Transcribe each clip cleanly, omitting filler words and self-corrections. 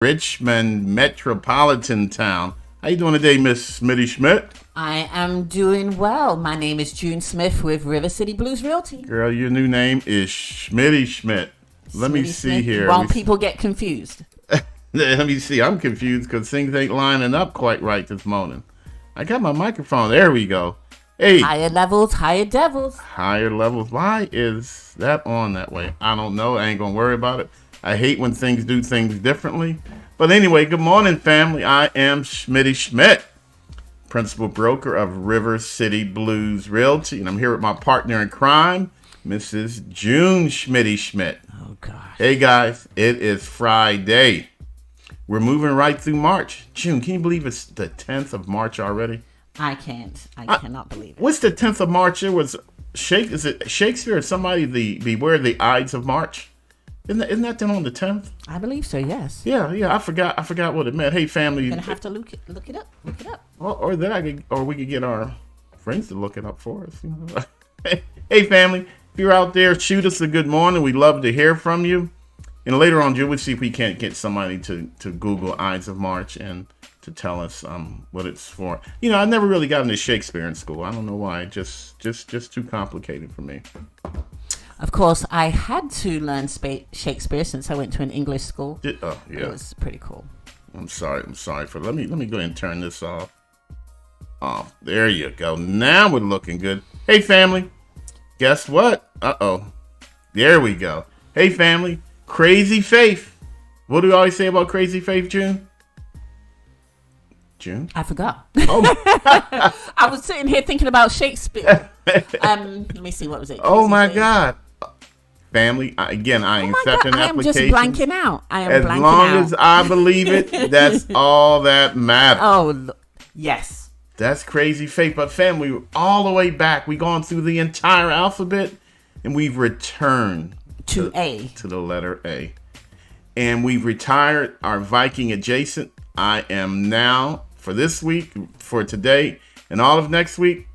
Richmond metropolitan town. How you doing today, Miss Smitty Schmidt? I am doing well. My name is June Smith with River City Blues Realty. Girl, your new name is Schmitty Schmidt. Let me see Smith. here. Won't people get confused? Let me see. I'm confused because things ain't lining up quite right this morning. I got my microphone. There we go. Hey. Higher levels, higher devils. Higher levels. Why is that on that way? I don't know. I ain't going to worry about it. I hate when things do things differently. But anyway, good morning, family. I am Schmitty Schmidt, principal broker of River City Blues Realty. And I'm here with my partner in crime, Mrs. June Schmitty Schmidt. Oh, gosh. Hey, guys. It is Friday. We're moving right through March. June, can you believe it's the 10th of March already? I can't. I cannot believe it. What's the 10th of March? It was is it Shakespeare or somebody, the Beware the Ides of March? Isn't that then on the 10th? I believe so, yes. Yeah, I forgot what it meant. Hey, family. You're going to have to look it up. Look it up. Or we could get our friends to look it up for us. You know? Hey, family. If you're out there, shoot us a good morning. We'd love to hear from you. And later on, Jill, we'll see if we can't get somebody to Google Ides of March and to tell us what it's for. You know, I never really got into Shakespeare in school. I don't know why. Just too complicated for me. Of course, I had to learn Shakespeare since I went to an English school. Oh, yeah. It was pretty cool. I'm sorry for. Let me go ahead and turn this off. There you go. Now we're looking good. Hey, family. Guess what? There we go. Hey, family. Crazy Faith. What do we always say about Crazy Faith, June? June? I forgot. Oh. I was sitting here thinking about Shakespeare. Let me see, what was it? Oh my God. Family, I ain't accepting applications. I am just blanking out. As long as I believe it, that's all that matters. Oh, yes. That's Crazy Faith. But family, we're all the way back. We've gone through the entire alphabet and we've returned to the letter A. And we've retired our Viking adjacent. I am now, for this week, for today, and all of next week,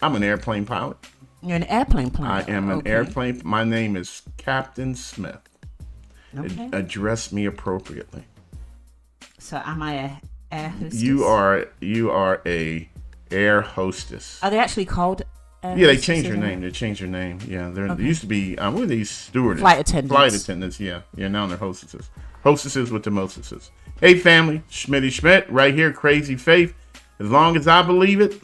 I'm an airplane pilot. You're an airplane pilot. I am an airplane. My name is Captain Smith. Okay. Address me appropriately. So am I a air hostess? You are a air hostess. Are they actually called air Yeah, they hostesses changed your now? name. They changed your name. Yeah, there used to be, what are these stewardess? Flight attendants. Flight attendants, yeah. Yeah, now they're hostesses. Hostesses with the mostesses. Hey, family. Schmitty Schmidt, right here, Crazy Faith. As long as I believe it,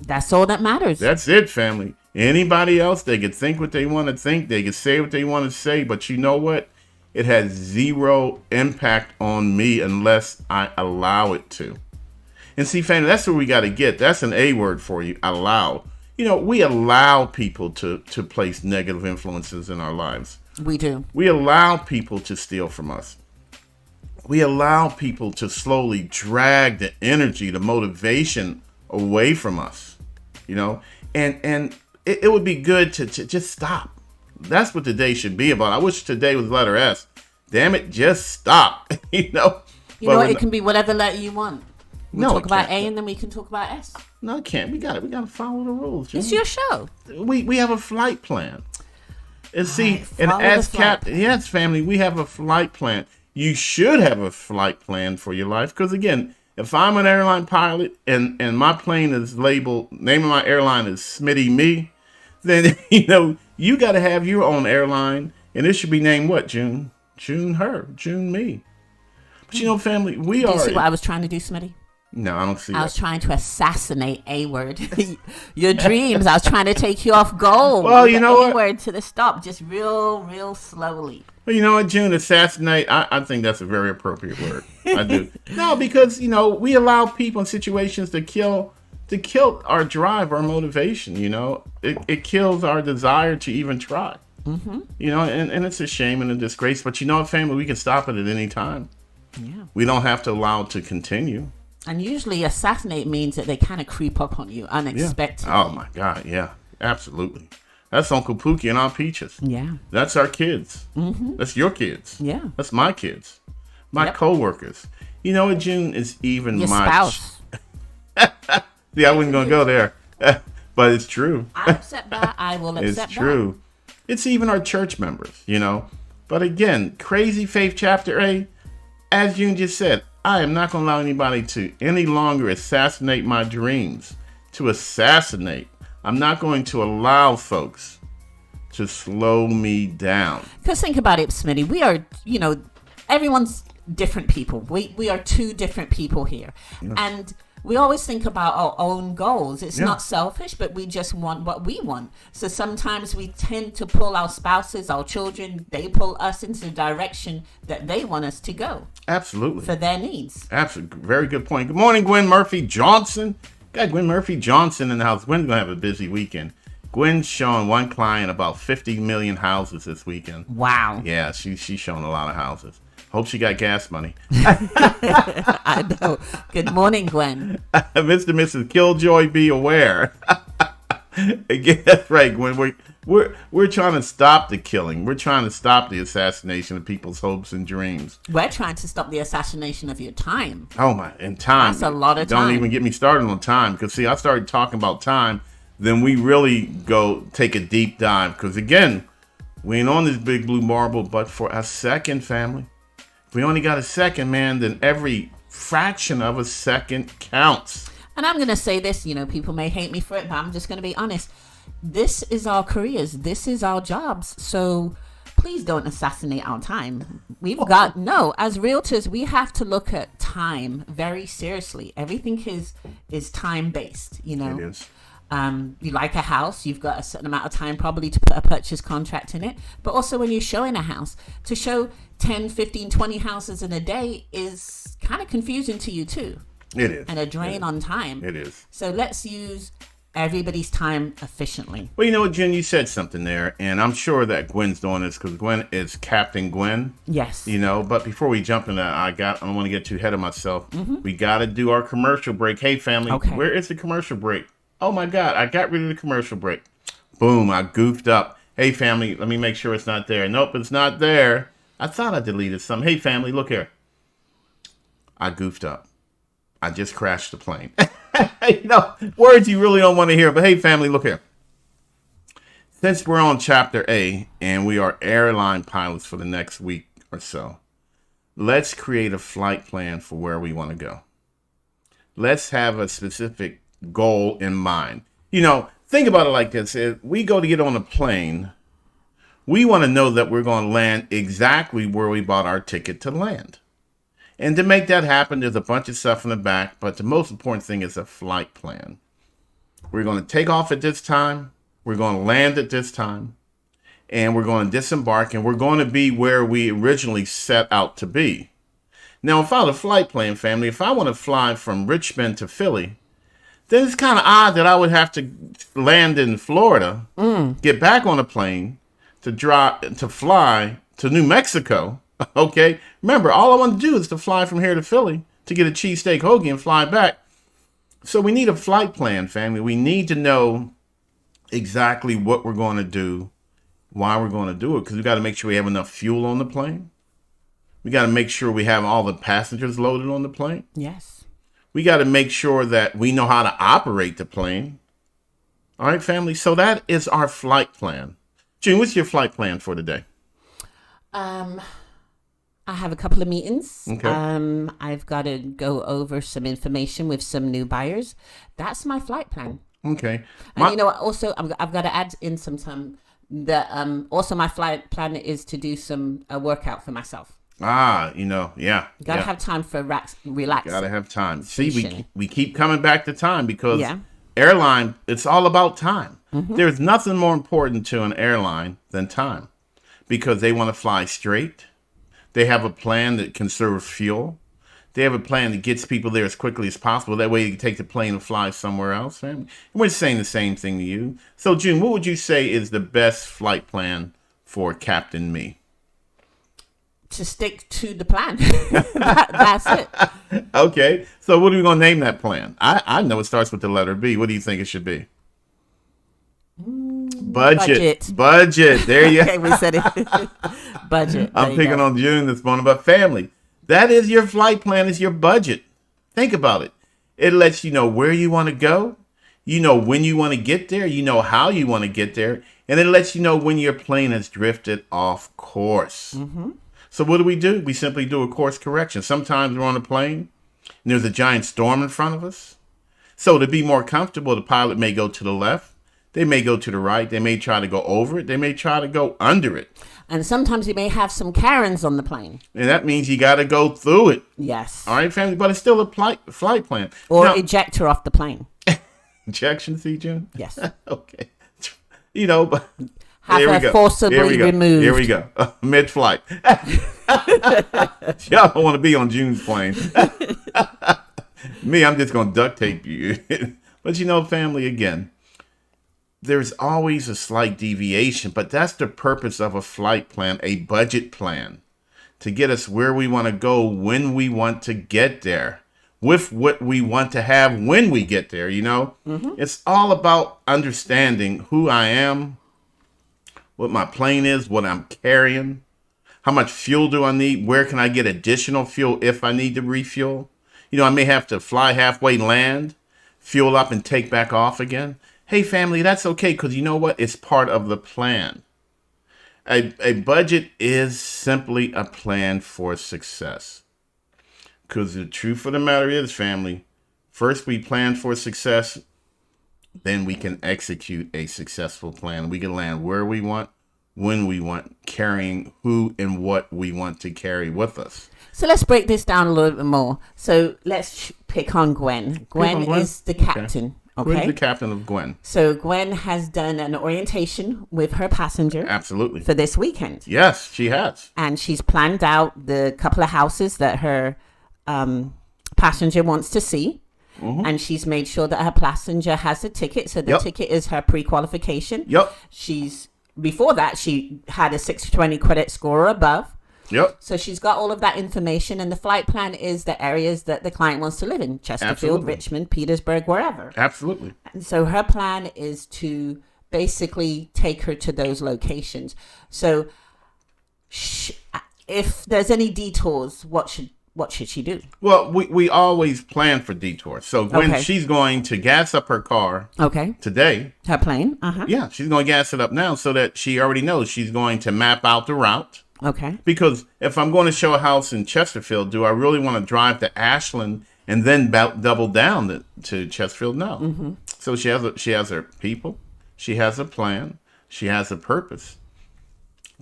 That's all that matters. That's it, family. Anybody else, they could think what they want to think. They could say what they want to say. But you know what? It has zero impact on me unless I allow it to. And see, family, that's what we got to get. That's an A word for you, allow. You know, we allow people to place negative influences in our lives. We do. We allow people to steal from us. We allow people to slowly drag the energy, the motivation away from us, you know, and it would be good to just stop. That's what today should be about. I wish today was letter S. Damn it, just stop, you know. It can be whatever letter you want. We talk about can't. A and then we can talk about S. No, it can't. We got to follow the rules. Jimmy. It's your show. We have a flight plan. And see, and follow as the flight captain, yes, family, we have a flight plan. You should have a flight plan for your life because again, if I'm an airline pilot and my plane is labeled, name of my airline is Smitty Me, then, you know, you got to have your own airline. And it should be named what, June? June her. June me. But, you know, family, we are. Do you see what I was trying to do, Smitty? No, I don't see I was trying to assassinate A word. Your dreams. I was trying to take you off goal. Well, you know what? A word to the stop, just real slowly. Well, you know what, June? Assassinate. I think that's a very appropriate word. I do. No, because, you know, we allow people in situations to kill our drive, our motivation. You know, it kills our desire to even try. Mm-hmm. You know, and it's a shame and a disgrace. But you know what, family? We can stop it at any time. Yeah. We don't have to allow it to continue. And usually assassinate means that they kind of creep up on you unexpectedly. Yeah. Oh, my God. Yeah, absolutely. That's Uncle Pookie and Aunt Peaches. Yeah. That's our kids. Mm-hmm. That's your kids. Yeah. That's my kids. My co-workers. You know what, June? Is even your my spouse. See, I wasn't going to go there. But it's true. I accept that. I will accept that. It's true. It's even our church members, you know. But again, Crazy Faith Chapter A, as June just said, I am not going to allow anybody to any longer assassinate my dreams. To assassinate. I'm not going to allow folks to slow me down. Because think about it, Smitty. We are, everyone's different people. We are two different people here. Yeah. And we always think about our own goals. It's Yeah. not selfish, but we just want what we want. So sometimes we tend to pull our spouses, our children, they pull us into the direction that they want us to go Absolutely. for their needs. Absolutely. Very good point. Good morning, Gwen Murphy Johnson. Got Gwen Murphy Johnson in the house. Gwen's going to have a busy weekend. Gwen's showing one client about 50 million houses this weekend. Wow. Yeah, she's showing a lot of houses. Hope she got gas money. I know. Good morning, Gwen. Mr. and Mrs. Killjoy, be aware. Again, that's right, Gwen. We're trying to stop the killing. We're trying to stop the assassination of people's hopes and dreams. We're trying to stop the assassination of your time. Oh my, and time. That's a lot of Don't time. even get me started on time, because see, I started talking about time, then we really go take a deep dive, because again, we ain't on this big blue marble but for a second, family. If we only got a second, man, then every fraction of a second counts. And I'm going to say this, people may hate me for it, but I'm just going to be honest. This is our careers. This is our jobs. So please don't assassinate our time. As realtors, we have to look at time very seriously. Everything is time-based, It is. You like a house, you've got a certain amount of time probably to put a purchase contract in it. But also when you're showing a house, to show 10, 15, 20 houses in a day is kind of confusing to you too. It is. And a drain on time. It is. So let's use everybody's time efficiently. Well, you know what, Jen, you said something there, and I'm sure that Gwen's doing this because Gwen is Captain Gwen. Yes. But before we jump in that, I don't want to get too ahead of myself. We got to do our commercial break. Hey, family, Okay. Where is the commercial break? Oh, my God, I got rid of the commercial break. Boom, I goofed up. Hey, family, let me make sure it's not there. Nope, it's not there. I thought I deleted something. Hey, family, look here. I goofed up. I just crashed the plane. Words you really don't want to hear. But hey, family, look here. Since we're on Chapter A and we are airline pilots for the next week or so, let's create a flight plan for where we want to go. Let's have a specific goal in mind. Think about it like this. If we go to get on a plane, we want to know that we're going to land exactly where we bought our ticket to land. And to make that happen, there's a bunch of stuff in the back, but the most important thing is a flight plan. We're going to take off at this time, we're going to land at this time, and we're going to disembark, and we're going to be where we originally set out to be. Now, without a flight plan, family, if I want to fly from Richmond to Philly, then it's kind of odd that I would have to land in Florida, get back on a plane, to fly to New Mexico. Okay, remember, all I want to do is to fly from here to Philly to get a cheesesteak hoagie and fly back. So we need a flight plan, family. We need to know exactly what we're going to do, why we're going to do it, because we got to make sure we have enough fuel on the plane. We got to make sure we have all the passengers loaded on the plane. Yes. We got to make sure that we know how to operate the plane. All right, family. So that is our flight plan. June, what's your flight plan for today? I have a couple of meetings. Okay. I've got to go over some information with some new buyers. That's my flight plan. Okay. And also I've got to add in some time that also my flight plan is to do some workout for myself. Yeah. Gotta have time for relax. Gotta have time. See, we keep coming back to time because Yeah. airline, it's all about time. There's nothing more important to an airline than time because they want to fly straight. They have a plan that conserves fuel. They have a plan that gets people there as quickly as possible. That way you can take the plane and fly somewhere else, family. And we're saying the same thing to you. So, June, what would you say is the best flight plan for Captain Me? To stick to the plan. That's it. Okay. So what are we going to name that plan? I know it starts with the letter B. What do you think it should be? Budget. There you Okay, we said it. Budget. I'm picking on June this morning, but family, that is your flight plan, is your budget. Think about it. It lets you know where you want to go. You know when you want to get there. You know how you want to get there. And it lets you know when your plane has drifted off course. So what do? We simply do a course correction. Sometimes we're on a plane and there's a giant storm in front of us. So to be more comfortable, the pilot may go to the left. They may go to the right. They may try to go over it. They may try to go under it. And sometimes you may have some Karens on the plane. And that means you got to go through it. Yes. All right, family. But it's still a flight plan. Or now, ejector off the plane. Ejection, see, June? Yes. Okay. You know, but Have there we her go. forcibly removed. Here we go. Mid-flight. Y'all don't want to be on June's plane. Me, I'm just going to duct tape you. But you know, family, again, there's always a slight deviation, but that's the purpose of a flight plan, a budget plan, to get us where we want to go when we want to get there, with what we want to have when we get there, you know? It's all about understanding who I am, what my plane is, what I'm carrying, how much fuel do I need, where can I get additional fuel if I need to refuel. You know, I may have to fly halfway, land, fuel up, and take back off again. Hey, family, that's okay, because you know what? It's part of the plan. A budget is simply a plan for success. Because the truth of the matter is, family, first we plan for success, then we can execute a successful plan. We can land where we want, when we want, carrying who and what we want to carry with us. So let's break this down a little bit more. So let's pick on Gwen. Gwen is the captain. Okay. Gwen's the captain of Gwen. So Gwen has done an orientation with her passenger. Absolutely. For this weekend. Yes, she has. And she's planned out the couple of houses that her passenger wants to see. Mm-hmm. And she's made sure that her passenger has a ticket. So the ticket is her pre-qualification. Yep. Before that, she had a 620 credit score or above. Yep. So she's got all of that information, and the flight plan is the areas that the client wants to live in: Chesterfield, Absolutely. Richmond, Petersburg, wherever. Absolutely. And so her plan is to basically take her to those locations. So if there's any detours, what should she do? Well, we always plan for detours. So when she's going to gas up her car today. Her plane? Yeah, she's going to gas it up now so that she already knows she's going to map out the route. Okay. Because if I'm going to show a house in Chesterfield, do I really want to drive to Ashland and then double down to Chesterfield? No. Mm-hmm. So she has her people. She has a plan. She has a purpose.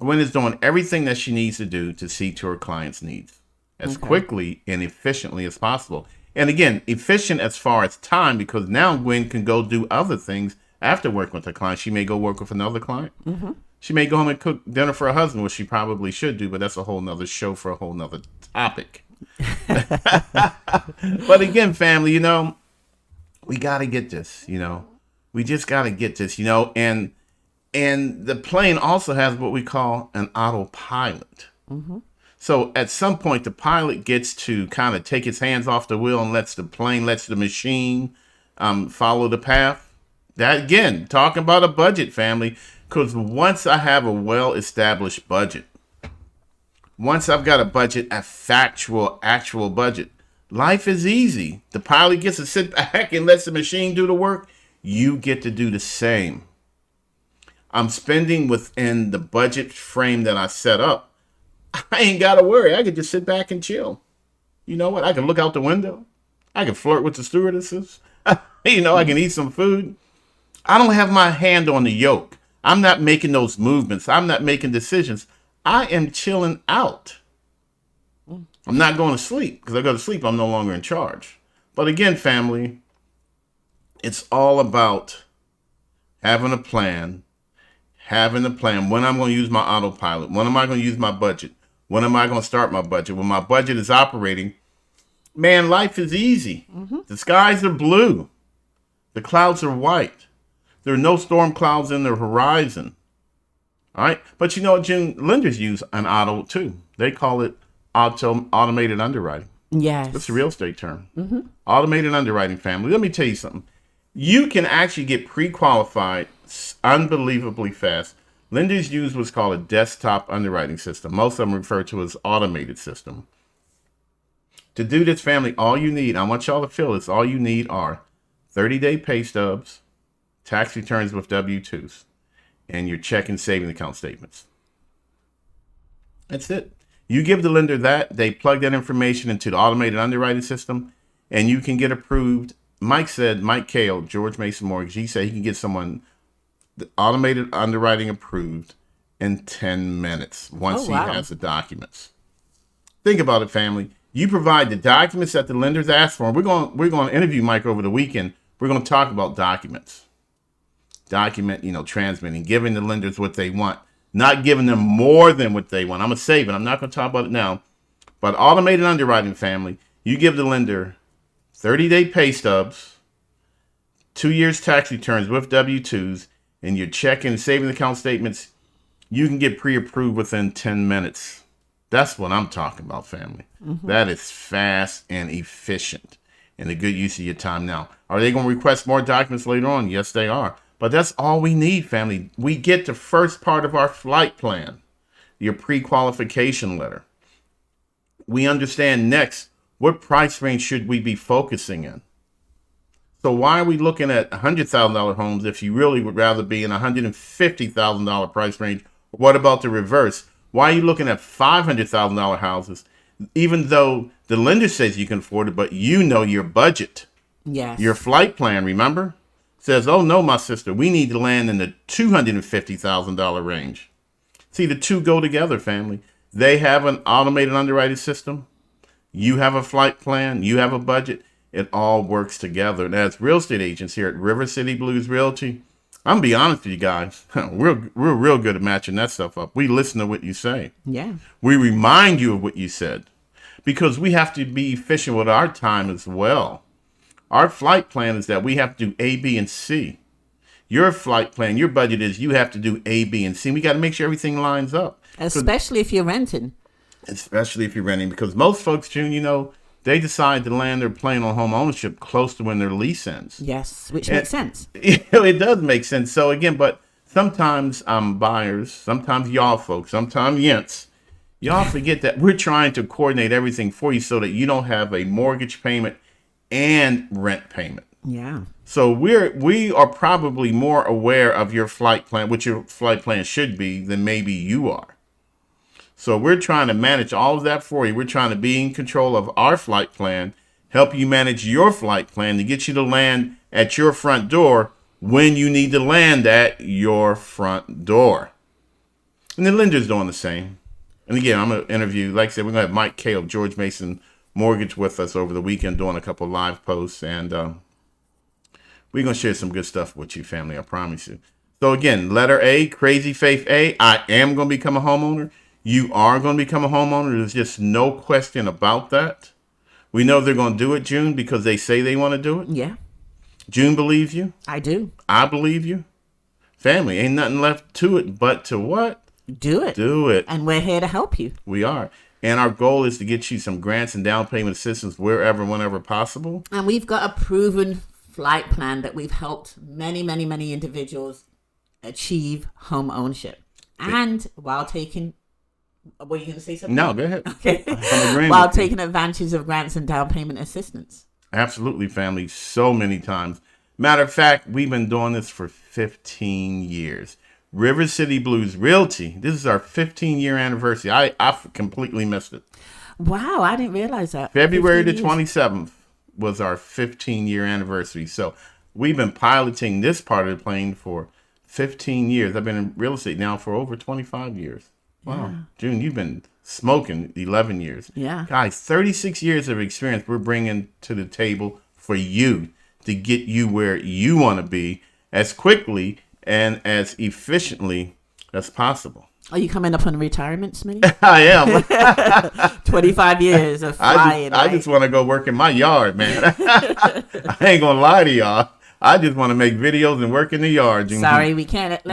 Gwen is doing everything that she needs to do to see to her client's needs as quickly and efficiently as possible. And again, efficient as far as time, because now Gwen can go do other things after working with her client. She may go work with another client. Mm-hmm. She may go home and cook dinner for her husband, which she probably should do, but that's a whole nother show for a whole nother topic. But again, family, you know, we got to get this, you know. We just got to get this, you know. And the plane also has what we call an autopilot. Mm-hmm. So at some point, the pilot gets to kind of take his hands off the wheel and lets the machine follow the path. That, again, talking about a budget, family. Because once I have a well-established budget, once I've got a budget, a actual budget, life is easy. The pilot gets to sit back and lets the machine do the work. You get to do the same. I'm spending within the budget frame that I set up. I ain't got to worry. I can just sit back and chill. You know what? I can look out the window. I can flirt with the stewardesses. You know, I can eat some food. I don't have my hand on the yoke. I'm not making those movements. I'm not making decisions. I am chilling out. I'm not going to sleep, because I go to sleep, I'm no longer in charge. But again, family, it's all about having a plan. When I'm going to use my autopilot. When am I going to use my budget? When am I going to start my budget? When my budget is operating, man, life is easy. Mm-hmm. The skies are blue. The clouds are white. There are no storm clouds in the horizon. All right. But you know what, June? Lenders use an auto too. They call it automated underwriting. Yes. That's a real estate term. Mm-hmm. Automated underwriting, family. Let me tell you something. You can actually get pre-qualified unbelievably fast. Lenders use what's called a desktop underwriting system. Most of them refer to as automated system. To do this, family, all you need, I want y'all to feel this, all you need are 30-day pay stubs, tax returns with W-2s, and your check and savings account statements. That's it. You give the lender that, they plug that information into the automated underwriting system, and you can get approved. Mike Kale, George Mason Mortgage, he said he can get someone the automated underwriting approved in 10 minutes once he has the documents. Think about it, family. You provide the documents that the lenders ask for. We're going to interview Mike over the weekend. We're going to talk about documents. Transmitting, giving the lenders what they want, not giving them more than what they want. I'm going to save it. I'm not going to talk about it now. But automated underwriting, family, you give the lender 30-day pay stubs, 2 years tax returns with W-2s, and your checking and savings account statements. You can get pre-approved within 10 minutes. That's what I'm talking about, family. Mm-hmm. That is fast and efficient and a good use of your time now. Are they going to request more documents later on? Yes, they are. But that's all we need, family. We get the first part of our flight plan, your pre-qualification letter. We understand next, what price range should we be focusing in? So why are we looking at $100,000 homes if you really would rather be in a $150,000 price range? What about the reverse? Why are you looking at $500,000 houses, even though the lender says you can afford it, but you know your budget? Yes. Your flight plan, remember? Says, oh, no, my sister, we need to land in the $250,000 range. See, the two go together, family. They have an automated underwriting system. You have a flight plan. You have a budget. It all works together. And as real estate agents here at River City Blues Realty, I'm going to be honest with you guys. We're real good at matching that stuff up. We listen to what you say. Yeah. We remind you of what you said because we have to be efficient with our time as well. Our flight plan is that we have to do A, B, and C. Your flight plan, your budget is you have to do A, B, and C. We got to make sure everything lines up. Especially if you're renting. Especially if you're renting. Because most folks, June, they decide to land their plane on home ownership close to when their lease ends. Yes, which makes sense. It does make sense. So again, but sometimes buyers, sometimes y'all folks, sometimes yents, y'all forget that we're trying to coordinate everything for you so that you don't have a mortgage payment and rent payment. Yeah. So we are probably more aware of your flight plan, what your flight plan should be, than maybe you are. So we're trying to manage all of that for you. We're trying to be in control of our flight plan, help you manage your flight plan to get you to land at your front door when you need to land at your front door. And the lender's doing the same. And again, I'm going to interview, like I said, we're going to have Mike Kale, George Mason Mortgage with us over the weekend doing a couple of live posts. And we're going to share some good stuff with you, family, I promise you. So again, letter A, Crazy Faith A, I am going to become a homeowner. You are going to become a homeowner. There's just no question about that. We know they're going to do it, June, because they say they want to do it. Yeah. June believes you. I do. I believe you. Family, ain't nothing left to it but to what? Do it. Do it. And we're here to help you. We are. And our goal is to get you some grants and down payment assistance wherever, whenever possible. And we've got a proven flight plan that we've helped many, many, many individuals achieve home ownership. And while taking... Were you going to say something? No, go ahead. Okay. While taking advantage of grants and down payment assistance. Absolutely, family. So many times. Matter of fact, we've been doing this for 15 years. River City Blues Realty. This is our 15-year anniversary. I completely missed it. Wow, I didn't realize that. February the 27th was our 15-year anniversary. So we've been piloting this part of the plane for 15 years. I've been in real estate now for over 25 years. Wow. Yeah. June, you've been smoking 11 years. Yeah. Guys, 36 years of experience we're bringing to the table for you to get you where you want to be as quickly and as efficiently as possible. Are you coming up on retirement, Smitty? I am. 25 years of flying. I just want to go work in my yard, man. I ain't going to lie to y'all. I just want to make videos and work in the yard. Sorry, we cannot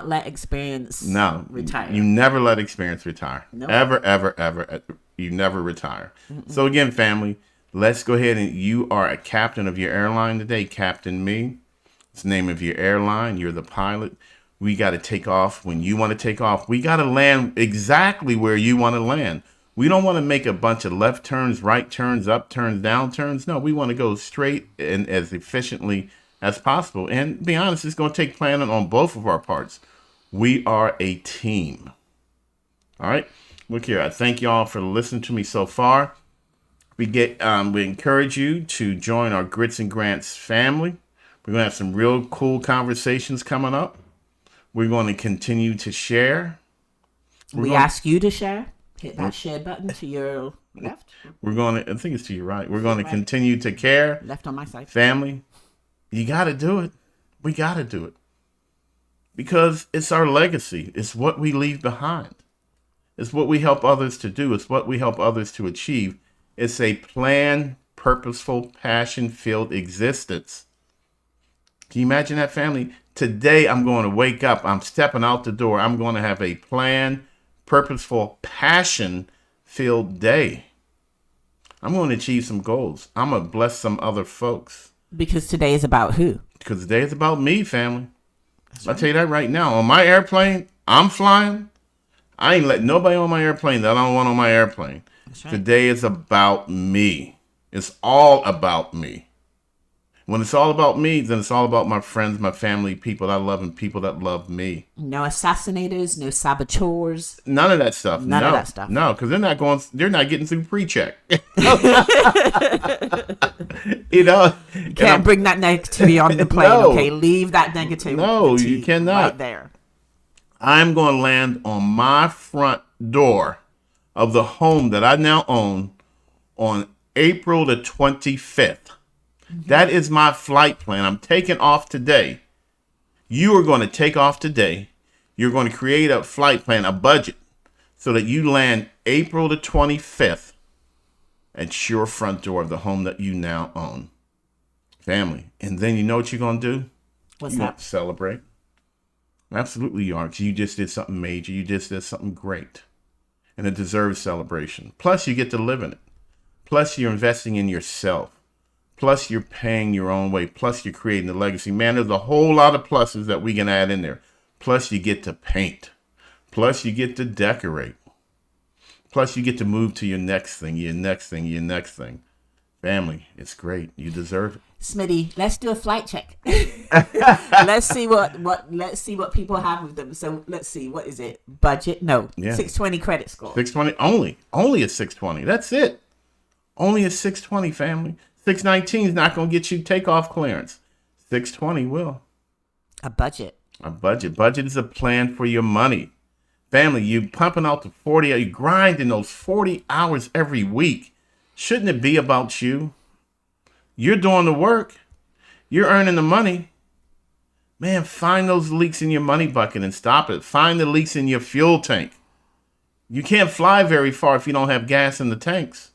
let experience retire. You never let experience retire. Nope. Ever. You never retire. Mm-mm. So again, family, let's go ahead and you are a captain of your airline today. Captain Me. It's the name of your airline. You're the pilot. We got to take off when you want to take off. We got to land exactly where you want to land. We don't want to make a bunch of left turns, right turns, up turns, down turns. No, we want to go straight and as efficiently as possible. And to be honest, it's going to take planning on both of our parts. We are a team. All right. Look here. I thank y'all for listening to me so far. We encourage you to join our Grits and Grants family. We're going to have some real cool conversations coming up. We're going to continue to share. We ask you to share. Hit that share button to your left. We're going to, I think it's to your right. We're going to continue to care. Left on my side. Family, you got to do it. We got to do it. Because it's our legacy. It's what we leave behind. It's what we help others to do. It's what we help others to achieve. It's a planned, purposeful, passion-filled existence. Can you imagine that, family? Today, I'm going to wake up. I'm stepping out the door. I'm going to have a planned, purposeful, passion-filled day. I'm going to achieve some goals. I'm going to bless some other folks. Because today is about who? Because today is about me, family. I'll tell you that right now. On my airplane, I'm flying. I ain't letting nobody on my airplane that I don't want on my airplane. Right. Today is about me. It's all about me. When it's all about me, then it's all about my friends, my family, people that I love, and people that love me. No assassinators, no saboteurs. None of that stuff. None of that stuff. No, because they're not getting through pre-check. You know, you can't bring that negativity on the plane. No. Okay, leave that negativity. No, you cannot. Right there. I'm going to land on my front door of the home that I now own on April the 25th. That is my flight plan. I'm taking off today. You are going to take off today. You're going to create a flight plan, a budget, so that you land April the 25th at your front door of the home that you now own. Family. And then you know what you're going to do? What's that? You're going to celebrate. Absolutely you are. 'Cause you just did something major. You just did something great. And it deserves celebration. Plus, you get to live in it. Plus, you're investing in yourself. Plus, you're paying your own way. Plus, you're creating a legacy. Man, there's a whole lot of pluses that we can add in there. Plus, you get to paint. Plus, you get to decorate. Plus, you get to move to your next thing, your next thing, your next thing. Family, it's great. You deserve it. Smitty, let's do a flight check. Let's see what people have with them. So let's see, what is it? Budget? No, 620 credit score. 620 only a 620. That's it. Only a 620, family. 619 is not going to get you takeoff clearance. 620 will. A budget. A budget. Budget is a plan for your money. Family, you pumping out the 40, you grinding those 40 hours every week. Shouldn't it be about you? You're doing the work. You're earning the money. Man, find those leaks in your money bucket and stop it. Find the leaks in your fuel tank. You can't fly very far if you don't have gas in the tanks.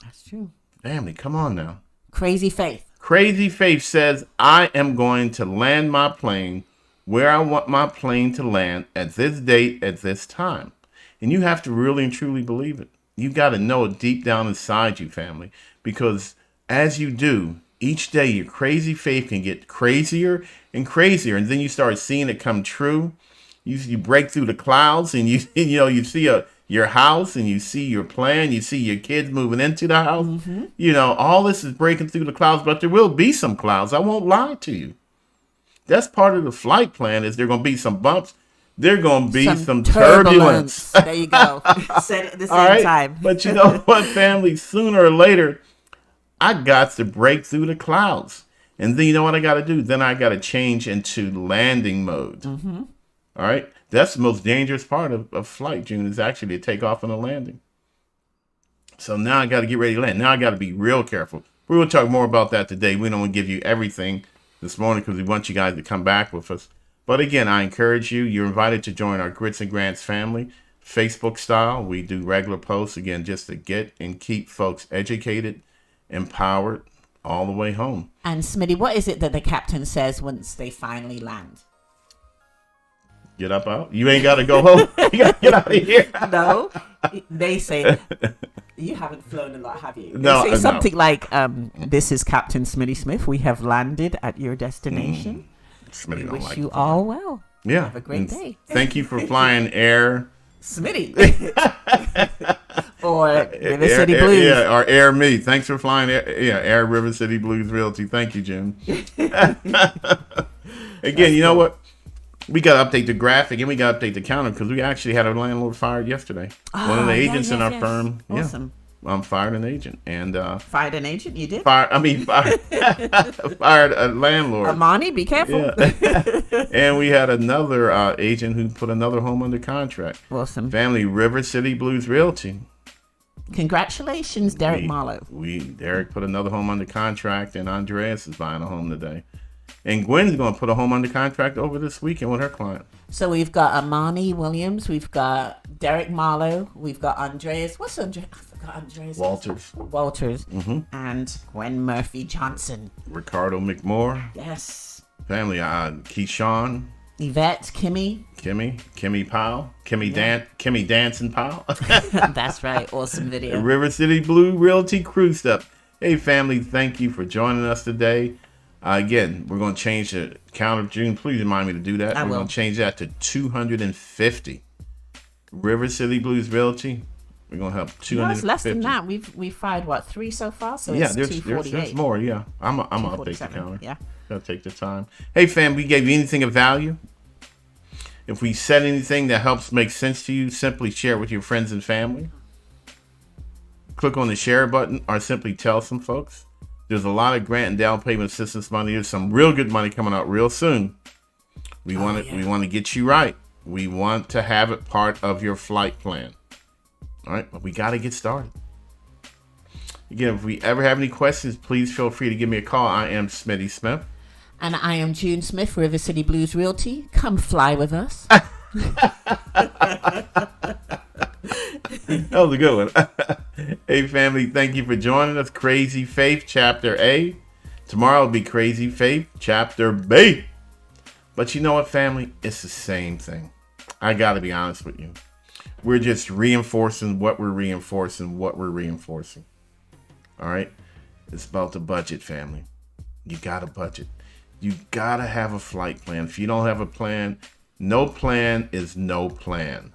That's true. Family, come on now. Crazy Faith. Crazy Faith says, I am going to land my plane where I want my plane to land at this date, at this time. And you have to really and truly believe it. You got to know it deep down inside you, family. Because as you do, each day your crazy faith can get crazier and crazier. And then you start seeing it come true. You break through the clouds and you see your house and you see your plan. You see your kids moving into the house. Mm-hmm. You know, all this is breaking through the clouds, but there will be some clouds. I won't lie to you. That's part of the flight plan is there going to be some bumps. There going to be some turbulence. There you go. Said it at the same time. But you know what, family? Sooner or later, I got to break through the clouds. And then you know what I got to do? Then I got to change into landing mode. Mm-hmm. All right? That's the most dangerous part of flight, June, is actually a takeoff and a landing. So now I got to get ready to land. Now I got to be real careful. We will talk more about that today. We don't want to give you everything this morning because we want you guys to come back with us. But again, I encourage you. You're invited to join our Grits and Grants family, Facebook style. We do regular posts, again, just to get and keep folks educated, empowered, all the way home. And Smitty, what is it that the captain says once they finally land? Get up out. You ain't got to go home. You got to get out of here. No, they say, you haven't flown a lot, have you? They no, say something like, this is Captain Smitty Smith. We have landed at your destination. Smitty we wish like you all well. Yeah. Have a great day. Thank you for flying Air Smitty. Or River City Blues. Yeah, or Air Me. Thanks for flying Air River City Blues Realty. Thank you, Jim. Again, you know what? we got to update the graphic and we got to update the counter because we actually had our landlord fired yesterday. One of the agents in our firm, awesome. Fired an agent and fired an agent. You did? fired a landlord. Amani, be careful. Yeah. And we had another agent who put another home under contract. Awesome. Family River City Blues Realty. Congratulations, Derek Marlowe. Derek put another home under contract, and Andreas is buying a home today. And Gwen's going to put a home under contract over this weekend with her client. So we've got Amani Williams, we've got Derek Marlowe, we've got Andreas. What's Andreas? I forgot Andreas. Walters. Mm-hmm. And Gwen Murphy Johnson. Ricardo McMore. Yes. Family, Keyshawn. Yvette, Kimmy Powell, Kimmy Dancing Powell. That's right. Awesome video. River City Blue Realty Crew Stuff. Hey, family, thank you for joining us today. Again, we're going to change the count of June. Please remind me to do that. We're going to change that to 250. River City Blues Realty. We're going to have 250. No, it's less than that. We've fired, 3 so far? So it's 248. There's more, yeah. I'm going to update the counter. Yeah. Gotta take the time. Hey, fam, we gave you anything of value. If we said anything that helps make sense to you, simply share it with your friends and family. Click on the share button or simply tell some folks. There's a lot of grant and down payment assistance money. There's some real good money coming out real soon. We want to get you right. We want to have it part of your flight plan. All right, but we got to get started. Again, if we ever have any questions, please feel free to give me a call. I am Smitty Smith. And I am June Smith, River City Blues Realty. Come fly with us. That was a good one. Hey, family, thank you for joining us. Crazy Faith, Chapter A. Tomorrow will be Crazy Faith, Chapter B. But you know what, family? It's the same thing. I got to be honest with you. We're just reinforcing what we're reinforcing, All right? It's about the budget, family. You got a budget. You got to have a flight plan. If you don't have a plan, no plan is no plan.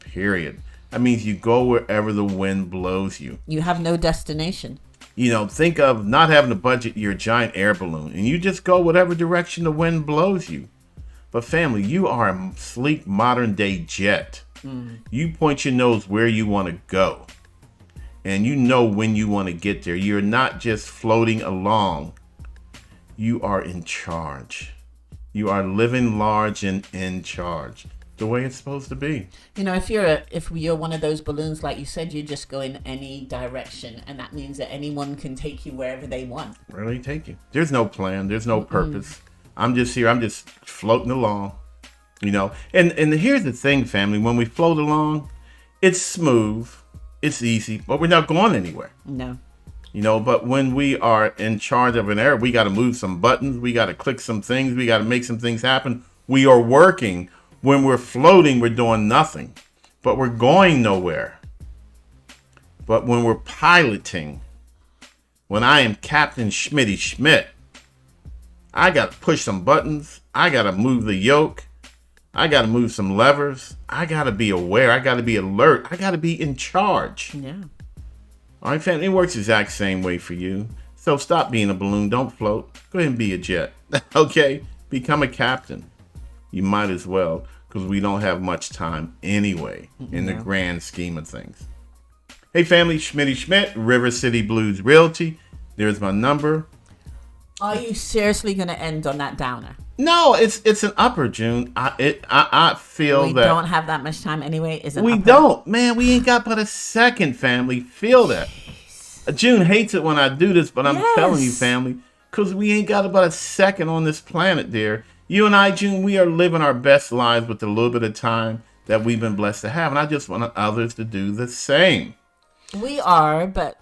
Period. That means you go wherever the wind blows you. You have no destination. Think of not having a budget, you're a giant air balloon, and you just go whatever direction the wind blows you. But family, you are a sleek modern day jet. You point your nose where you want to go. And you know when you want to get there. You're not just floating along. You are in charge. You are living large and in charge. The way it's supposed to be. If you're one of those balloons, like you said, you just go in any direction, and that means that anyone can take you wherever they want. Where they take you? There's no plan. There's no purpose. I'm just here. I'm just floating along. And here's the thing, family. When we float along, it's smooth, it's easy, but we're not going anywhere. No. But when we are in charge of an area, we got to move some buttons. We got to click some things. We got to make some things happen. We are working. When we're floating, we're doing nothing, but we're going nowhere. But when we're piloting, when I am Captain Schmitty Schmidt, I got to push some buttons. I got to move the yoke. I got to move some levers. I got to be aware. I got to be alert. I got to be in charge. Yeah. All right, family, it works the exact same way for you. So stop being a balloon. Don't float. Go ahead and be a jet. Okay? Become a captain. You might as well, because we don't have much time anyway in the grand scheme of things. Hey, family, Schmitty Schmidt, River City Blues Realty. There's my number. Are you seriously going to end on that downer? No, it's an upper, June. I feel we that... We don't have that much time anyway. We don't. Man, we ain't got but a second, family. Feel that. June hates it when I do this, but I'm telling you, family, because we ain't got about a second on this planet, dear. You and I, June, we are living our best lives with the little bit of time that we've been blessed to have. And I just want others to do the same. We are, but...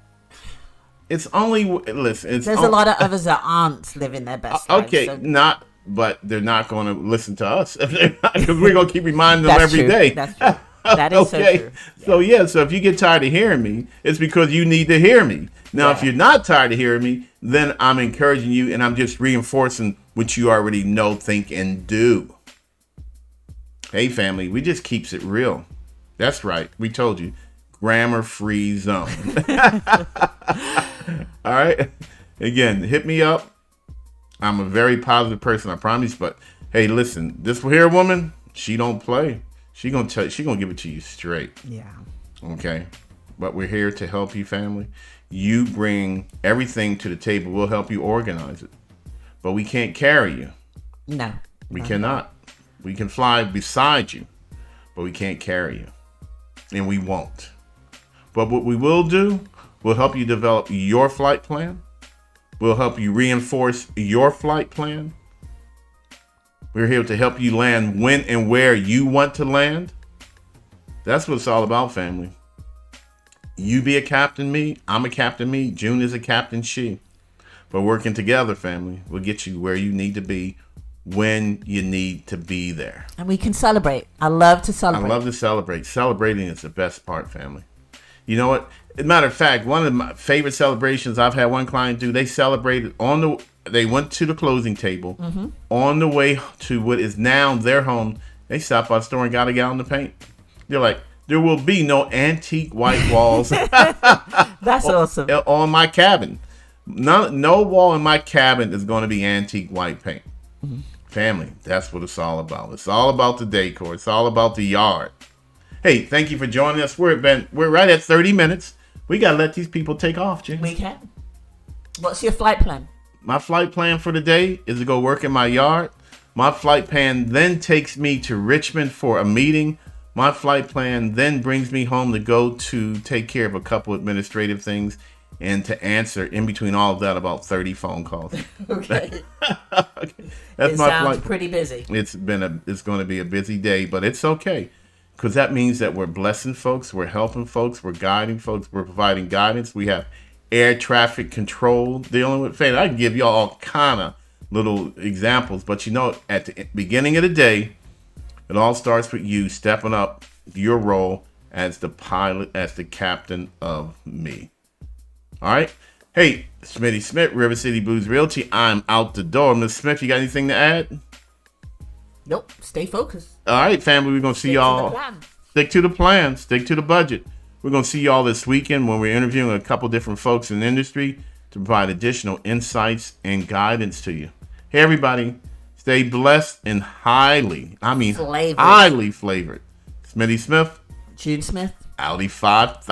It's only... Listen, there's a lot of others that aren't living their best lives. Okay, so. But they're not going to listen to us because we're going to keep reminding them every day. That's true. That is so true. So if you get tired of hearing me, it's because you need to hear me. Now, if you're not tired of hearing me, then I'm encouraging you and I'm just reinforcing what you already know, think, and do. Hey, family, we just keeps it real. That's right. We told you. Grammar-free zone. All right. Again, hit me up. I'm a very positive person, I promise. But Hey, listen, this here woman, she don't play. She gonna give it to you straight. Yeah. Okay, but we're here to help you, family. You bring everything to the table. We'll help you organize it, but we can't carry you. No. We cannot. We can fly beside you, but we can't carry you, and we won't. But what we will do, we'll help you develop your flight plan. We'll help you reinforce your flight plan. We're here to help you land when and where you want to land. That's what it's all about, family. You be a captain, me. I'm a captain, me. June is a captain, she. But working together, family, will get you where you need to be when you need to be there. And we can celebrate. I love to celebrate. I love to celebrate. Celebrating is the best part, family. You know what? As a matter of fact, one of my favorite celebrations I've had one client do, they celebrated they went to the closing table. On the way to what is now their home, they stopped by the store and got a gallon of paint. They're like, there will be no antique white walls That's awesome. on my cabin. No wall in my cabin is going to be antique white paint. Family, that's what it's all about. It's all about the decor. It's all about the yard. Hey, thank you for joining us. We're right at 30 minutes. We got to let these people take off, Jim. We can. What's your flight plan? My flight plan for the day is to go work in my yard. My flight plan then takes me to Richmond for a meeting. My flight plan then brings me home to go to take care of a couple administrative things and to answer in between all of that about 30 phone calls. Okay. Okay. That's It my sounds flight. pretty busy. It's going to be a busy day, but it's okay. Because that means that we're blessing folks, we're helping folks, we're guiding folks, we're providing guidance. We have air traffic control dealing with fate. I can give you all kind of little examples, but at the beginning of the day, it all starts with you stepping up your role as the pilot, as the captain of me. All right? Hey, Smitty Smith, River City Blues Realty. I'm out the door. Ms. Smith, you got anything to add? Nope. Stay focused. All right, family, we're going to see y'all. Stick to the plan. Stick to the budget. We're going to see y'all this weekend when we're interviewing a couple different folks in the industry to provide additional insights and guidance to you. Hey, everybody, stay blessed and highly flavored. Smitty Smith. Jude Smith. Audi 5,000.